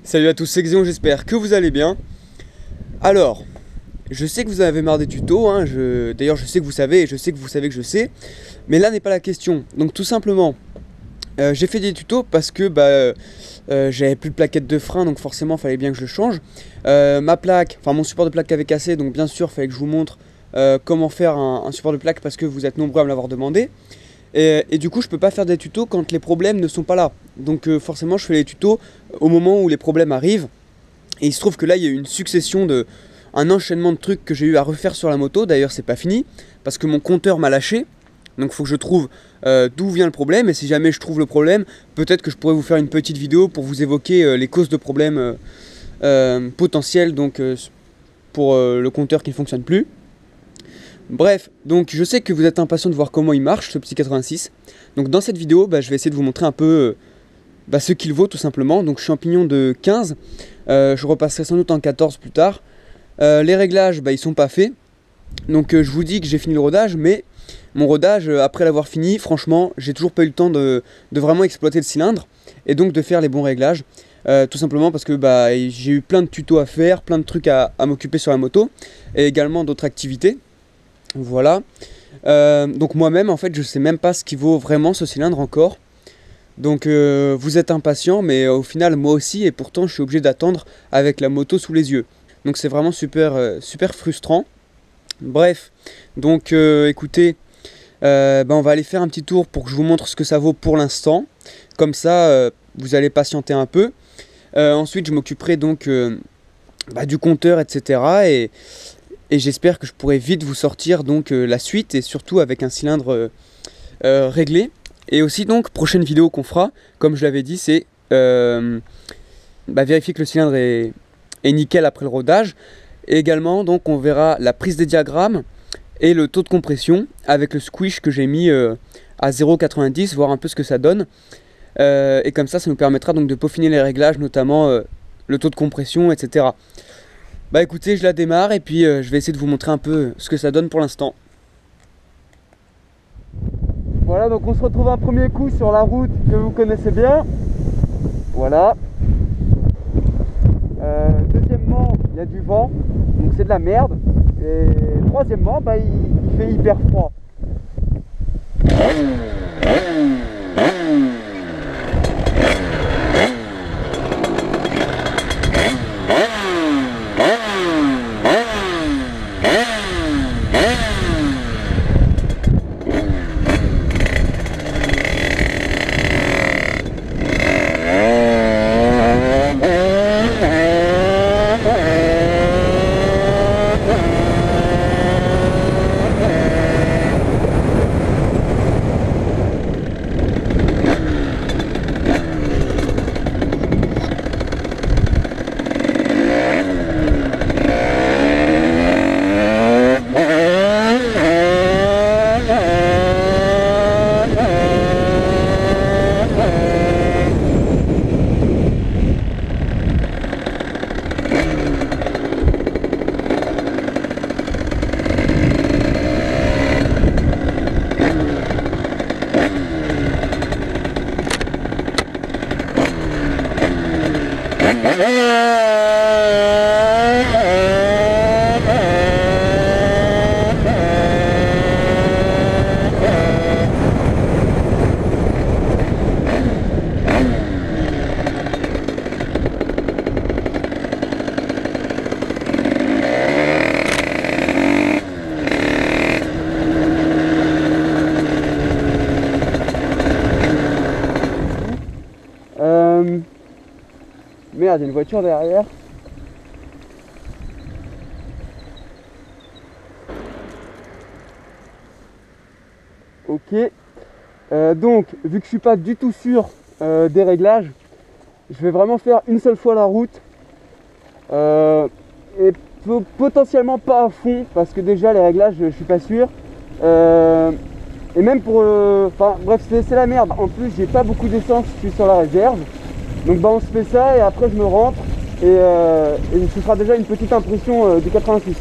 Salut à tous, c'est Xion, j'espère que vous allez bien. Alors, je sais que vous en avez marre des tutos, hein, d'ailleurs je sais que vous savez et je sais que vous savez que je sais, mais là n'est pas la question. Donc tout simplement, j'ai fait des tutos parce que j'avais plus de plaquette de frein, donc forcément il fallait bien que je le change. Ma plaque, enfin mon support de plaque avait cassé, donc bien sûr il fallait que je vous montre comment faire un support de plaque parce que vous êtes nombreux à me l'avoir demandé. Et du coup, je peux pas faire des tutos quand les problèmes ne sont pas là. Donc forcément, je fais les tutos au moment où les problèmes arrivent. Et il se trouve que là, il y a eu une succession un enchaînement de trucs que j'ai eu à refaire sur la moto. D'ailleurs, c'est pas fini parce que mon compteur m'a lâché. Donc, il faut que je trouve d'où vient le problème. Et si jamais je trouve le problème, peut-être que je pourrais vous faire une petite vidéo pour vous évoquer les causes de problèmes potentiels. Donc, pour le compteur qui ne fonctionne plus. Bref, donc je sais que vous êtes impatient de voir comment il marche ce petit 86. Donc dans cette vidéo, je vais essayer de vous montrer un peu ce qu'il vaut tout simplement. Donc champignon de 15, je repasserai sans doute en 14 plus tard. Les réglages, ils sont pas faits. Donc je vous dis que j'ai fini le rodage, mais mon rodage, après l'avoir fini, franchement, j'ai toujours pas eu le temps de vraiment exploiter le cylindre et donc de faire les bons réglages. Tout simplement parce que j'ai eu plein de tutos à faire, plein de trucs à m'occuper sur la moto et également d'autres activités. Voilà, donc moi-même en fait je sais même pas ce qui vaut vraiment ce cylindre encore. Donc vous êtes impatient, mais au final moi aussi, et pourtant je suis obligé d'attendre avec la moto sous les yeux. Donc c'est vraiment super frustrant. Bref, donc écoutez, on va aller faire un petit tour pour que je vous montre ce que ça vaut pour l'instant. Comme ça vous allez patienter un peu. Ensuite je m'occuperai donc du compteur, etc. Et j'espère que je pourrai vite vous sortir donc la suite et surtout avec un cylindre réglé. Et aussi donc prochaine vidéo qu'on fera, comme je l'avais dit, c'est vérifier que le cylindre est nickel après le rodage. Et également donc on verra la prise des diagrammes et le taux de compression avec le squish que j'ai mis à 0,90, voir un peu ce que ça donne. Et comme ça nous permettra donc de peaufiner les réglages, notamment le taux de compression, etc. Écoutez, je la démarre et puis je vais essayer de vous montrer un peu ce que ça donne pour l'instant. Voilà, donc on se retrouve un premier coup sur la route que vous connaissez bien. Voilà. Deuxièmement, il y a du vent, donc c'est de la merde. Et troisièmement, il fait hyper froid. Merde, il y a une voiture derrière. Ok. Donc, vu que je suis pas du tout sûr des réglages, je vais vraiment faire une seule fois la route. Et potentiellement pas à fond, parce que déjà les réglages, je suis pas sûr. Et même pour... Enfin bref, c'est la merde. En plus, j'ai pas beaucoup d'essence, je suis sur la réserve. Donc on se fait ça et après je me rentre et ce sera déjà une petite impression du 86.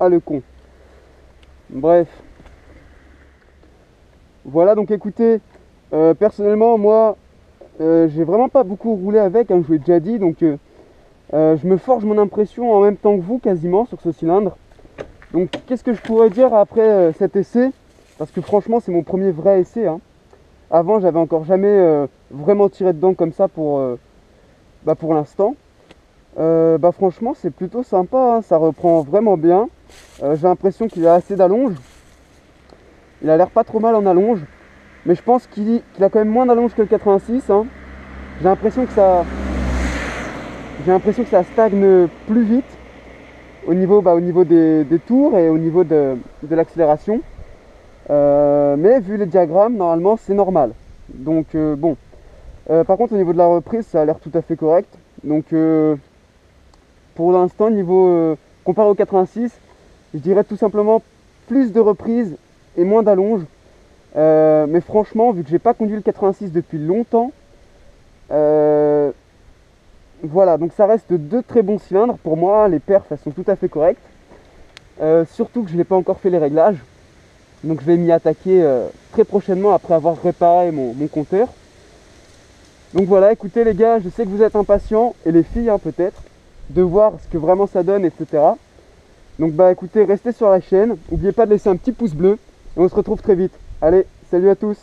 Ah le con. Bref. Voilà, donc écoutez, personnellement moi j'ai vraiment pas beaucoup roulé avec, hein, je vous l'ai déjà dit, donc je me forge mon impression en même temps que vous quasiment sur ce cylindre. Donc qu'est-ce que je pourrais dire après cet essai? Parce que franchement c'est mon premier vrai essai, hein. Avant j'avais encore jamais vraiment tiré dedans comme ça pour l'instant. Franchement c'est plutôt sympa, hein, ça reprend vraiment bien. J'ai l'impression qu'il a assez d'allonge. Il a l'air pas trop mal en allonge. Mais je pense qu'il a quand même moins d'allonge que le 86, hein. J'ai l'impression que ça stagne plus vite au niveau des tours et au niveau de l'accélération. Mais vu les diagrammes, normalement c'est normal. Donc bon. Par contre au niveau de la reprise, ça a l'air tout à fait correct. Donc pour l'instant, comparé au 86, je dirais tout simplement plus de reprises et moins d'allonge. Mais franchement, vu que j'ai pas conduit le 86 depuis longtemps, voilà, donc ça reste deux très bons cylindres. Pour moi, les perfs elles sont tout à fait correctes. Surtout que je n'ai pas encore fait les réglages. Donc je vais m'y attaquer très prochainement après avoir réparé mon compteur. Donc voilà, écoutez les gars, je sais que vous êtes impatients, et les filles hein, peut-être, de voir ce que vraiment ça donne, etc. Donc écoutez, restez sur la chaîne, n'oubliez pas de laisser un petit pouce bleu, et on se retrouve très vite. Allez, salut à tous!